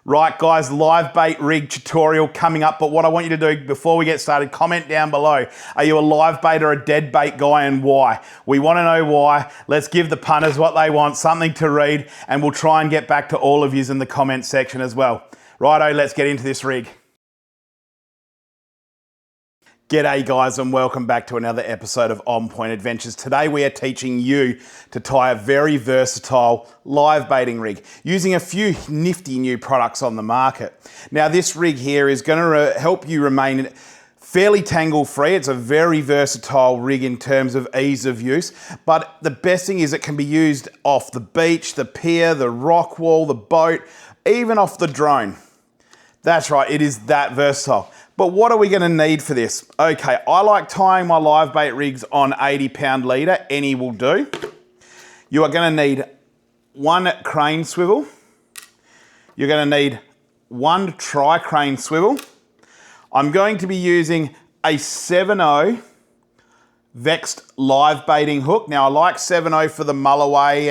Right guys, live bait rig tutorial coming up, but what I want you to do before we get started, comment down below. Are you a live bait or a dead bait guy and why? We want to know why. Let's give the punters what they want, something to read, and we'll try and get back to all of yous in the comment section as well. Righto, let's get into this rig. G'day guys and welcome back to another episode of On Point Adventures. Today we are teaching you to tie a very versatile live baiting rig using a few nifty new products on the market. Now this rig here is going to help you remain fairly tangle free. It's a very versatile rig in terms of ease of use, but the best thing is it can be used off the beach, the pier, the rock wall, the boat, even off the drone. That's right, it is that versatile. But what are we going to need for this? Okay, I like tying my live bait rigs on 80-pound leader. Any will do. You are going to need one crane swivel. You're going to need one tri-crane swivel. I'm going to be using a 7/0 Vexed live baiting hook. Now I like 7/0 for the mulloway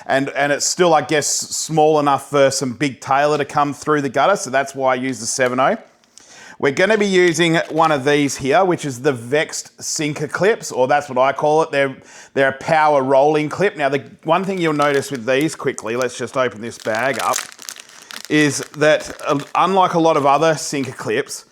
and it's still, I guess, small enough for some big tailor to come through the gutter. So that's why I use the 7/0. We're going to be using one of these here, which is the Vexed sinker clips, or that's what I call it. They're a power rolling clip. Now, the one thing you'll notice with these quickly, let's just open this bag up, is that unlike a lot of other sinker clips,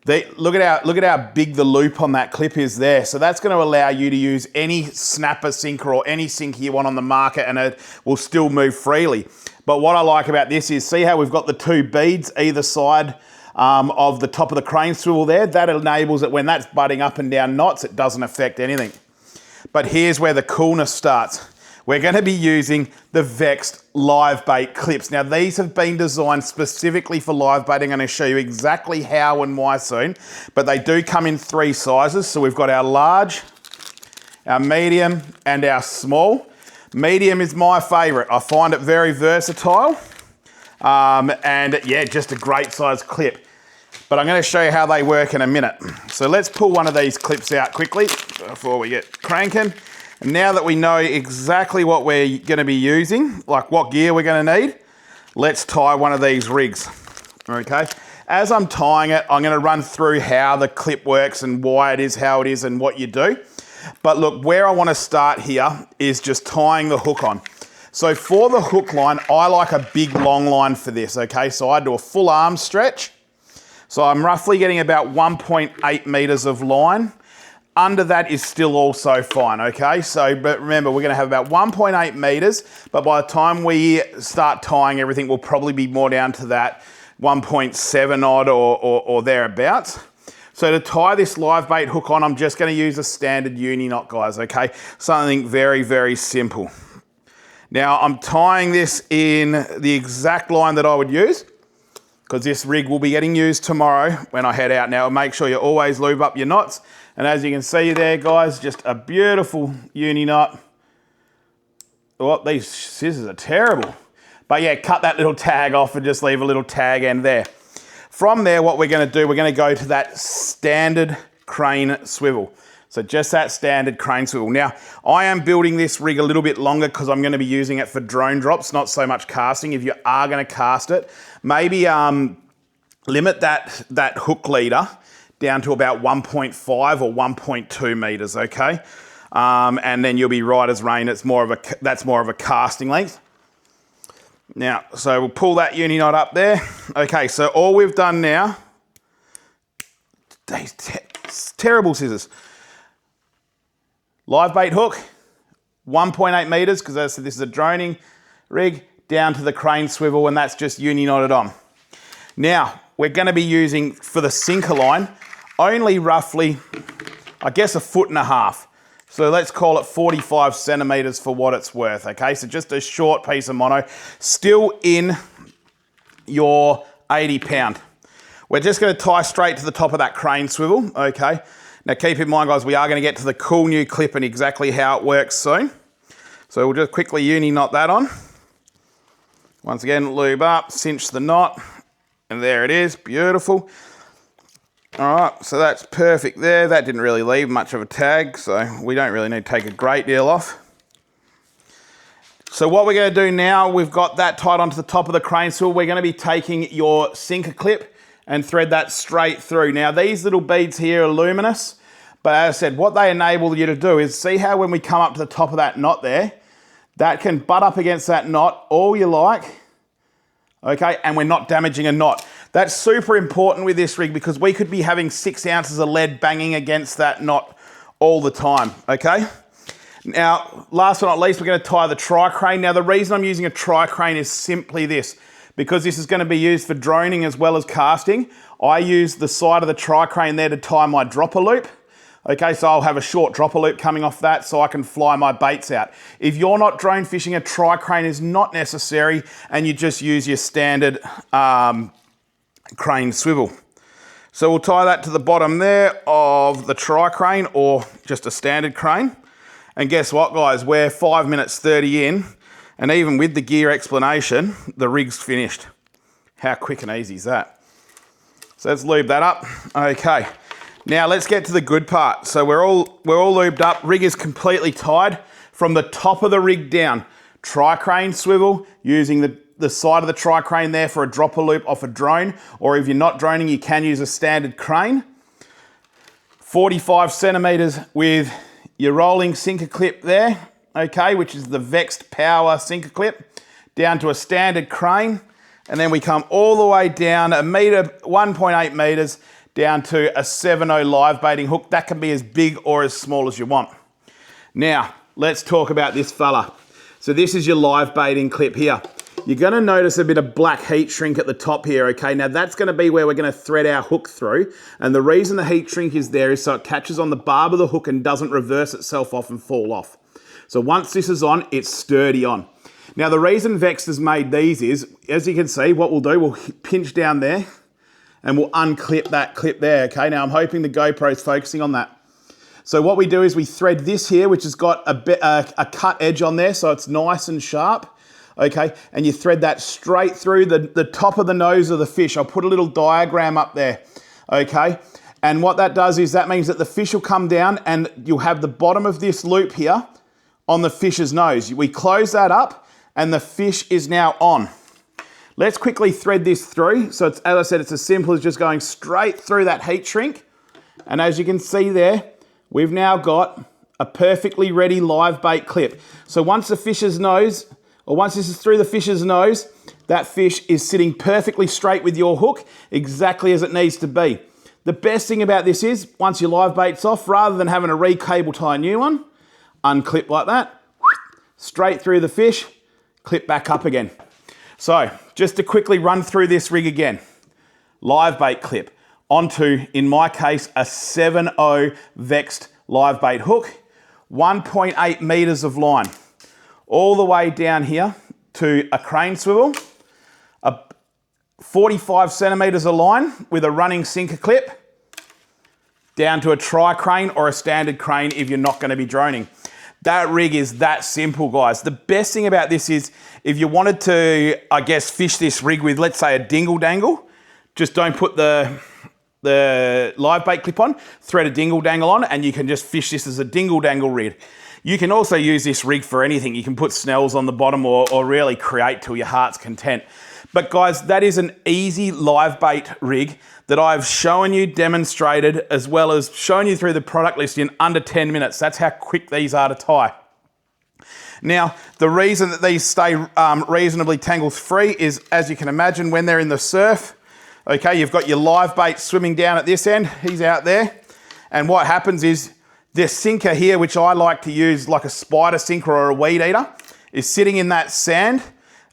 look at how big the loop on that clip is there. So that's going to allow you to use any snapper sinker or any sinker you want on the market and it will still move freely. But what I like about this is, see how we've got the two beads either side of the top of the crane swivel there? That enables it when that's butting up and down knots, it doesn't affect anything. But here's where the coolness starts. We're going to be using the Vexed live bait clips. Now these have been designed specifically for live baiting. I'm going to show you exactly how and why soon, but they do come in three sizes. So we've got our large, our medium, and our small. Medium is my favorite. I find it very versatile. And yeah, just a great size clip. But I'm going to show you how they work in a minute. So let's pull one of these clips out quickly before we get cranking. And now that we know exactly what we're going to be using, like what gear we're going to need, let's tie one of these rigs. Okay. As I'm tying it, I'm going to run through how the clip works and why it is how it is and what you do. But look, where I want to start here is just tying the hook on. So for the hook line, I like a big long line for this, okay? So I do a full arm stretch. So I'm roughly getting about 1.8 meters of line. Under that is still also fine, okay? So, but remember, we're gonna have about 1.8 meters, but by the time we start tying everything, we'll probably be more down to that 1.7 odd or thereabouts. So to tie this live bait hook on, I'm just gonna use a standard uni knot, guys, okay? Something very, very simple. Now I'm tying this in the exact line that I would use because this rig will be getting used tomorrow when I head out. Now make sure you always lube up your knots. And as you can see there, guys, just a beautiful uni knot. Oh, these scissors are terrible. But yeah, cut that little tag off and just leave a little tag end there. From there, what we're gonna do, we're gonna go to that standard crane swivel. So just that standard crane swivel. Now, I am building this rig a little bit longer because I'm going to be using it for drone drops, not so much casting. If you are going to cast it, maybe limit that hook leader down to about 1.5 or 1.2 meters, okay? And then you'll be right as rain. That's more of a casting length. Now, so we'll pull that uni knot up there. Okay, so all we've done now, these terrible scissors. Live bait hook, 1.8 meters, because as I said, this is a droning rig, down to the crane swivel, and that's just uni knotted on. Now, we're going to be using, for the sinker line, only roughly, I guess, 1.5 feet. So let's call it 45 centimeters for what it's worth, okay? So just a short piece of mono, still in your 80-pound. We're just going to tie straight to the top of that crane swivel, okay? Now keep in mind, guys, we are going to get to the cool new clip and exactly how it works soon. So we'll just quickly uni knot that on. Once again, lube up, cinch the knot, and there it is, beautiful. All right, so that's perfect there. That didn't really leave much of a tag, so we don't really need to take a great deal off. So what we're going to do now, we've got that tied onto the top of the crane swivel. We're going to be taking your sinker clip and thread that straight through. Now these little beads here are luminous, but as I said, what they enable you to do is see how when we come up to the top of that knot there, that can butt up against that knot all you like, okay, and we're not damaging a knot. That's super important with this rig because we could be having 6 ounces of lead banging against that knot all the time, okay? Now, last but not least, we're going to tie the tri-crane. Now, the reason I'm using a tri-crane is simply this, because this is going to be used for droning as well as casting. I use the side of the tri-crane there to tie my dropper loop. Okay, so I'll have a short dropper loop coming off that so I can fly my baits out. If you're not drone fishing, a tri-crane is not necessary and you just use your standard crane swivel. So we'll tie that to the bottom there of the tri-crane or just a standard crane. And guess what, guys? We're 5 minutes 30 in, and even with the gear explanation, the rig's finished. How quick and easy is that? So let's lube that up. Okay, now let's get to the good part. So we're all lubed up. Rig is completely tied from the top of the rig down. Tri-crane swivel, using the side of the tri-crane there for a dropper loop off a drone, or if you're not droning, you can use a standard crane. 45 centimeters with your rolling sinker clip there, okay, which is the Vexed power sinker clip, down to a standard crane, and then we come all the way down a meter, 1.8 meters, down to a 7.0 live baiting hook. That can be as big or as small as you want. Now, let's talk about this fella. So this is your live baiting clip here. You're going to notice a bit of black heat shrink at the top here, okay? Now that's going to be where we're going to thread our hook through. And the reason the heat shrink is there is so it catches on the barb of the hook and doesn't reverse itself off and fall off. So once this is on, it's sturdy on. Now the reason Vexed has made these is, as you can see, what we'll do, we'll pinch down there and we'll unclip that clip there, okay? Now I'm hoping the GoPro's focusing on that. So what we do is we thread this here, which has got a cut edge on there, so it's nice and sharp. Okay, and you thread that straight through the top of the nose of the fish. I'll put a little diagram up there, okay? And what that does is that means that the fish will come down and you'll have the bottom of this loop here on the fish's nose. We close that up and the fish is now on. Let's quickly thread this through. So it's, as I said, it's as simple as just going straight through that heat shrink. And as you can see there, we've now got a perfectly ready live bait clip. So once the fish's nose, or once this is through the fish's nose, that fish is sitting perfectly straight with your hook, exactly as it needs to be. The best thing about this is, once your live bait's off, rather than having to re-cable tie a new one, unclip like that, straight through the fish, clip back up again. So, just to quickly run through this rig again. Live bait clip onto, in my case, a 7.0 Vexed live bait hook, 1.8 meters of line. All the way down here to a crane swivel, a 45 centimeters of line with a running sinker clip, down to a tri-crane or a standard crane if you're not going to be droning. That rig is that simple, guys. The best thing about this is if you wanted to, I guess, fish this rig with, let's say, a dingle dangle, just don't put the live bait clip on, thread a dingle dangle on, and you can just fish this as a dingle dangle rig. You can also use this rig for anything. You can put snells on the bottom or really create to your heart's content. But guys, that is an easy live bait rig that I've shown you, demonstrated, as well as shown you through the product list in under 10 minutes. That's how quick these are to tie. Now, the reason that these stay reasonably tangle free is, as you can imagine, when they're in the surf, okay, you've got your live bait swimming down at this end, he's out there, and what happens is this sinker here, which I like to use like a spider sinker or a weed eater, is sitting in that sand.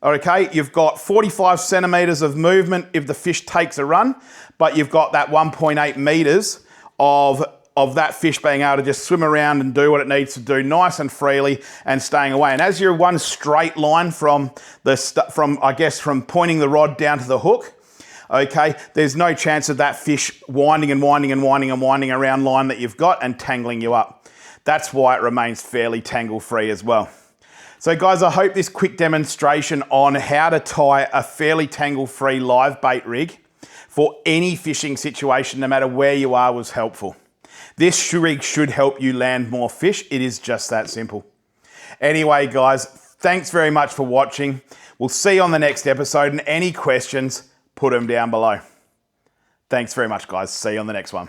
Okay, you've got 45 centimeters of movement if the fish takes a run, but you've got that 1.8 meters of that fish being able to just swim around and do what it needs to do nice and freely and staying away. And as you're one straight line from pointing the rod down to the hook, okay, there's no chance of that fish winding and winding and winding and winding around line that you've got and tangling you up. That's why it remains fairly tangle free as well. So guys, I hope this quick demonstration on how to tie a fairly tangle free live bait rig for any fishing situation, no matter where you are, was helpful. This rig should help you land more fish. It is just that simple. Anyway, guys, Thanks very much for watching. We'll see you on the next episode, and any questions, put them down below. Thanks very much, guys. See you on the next one.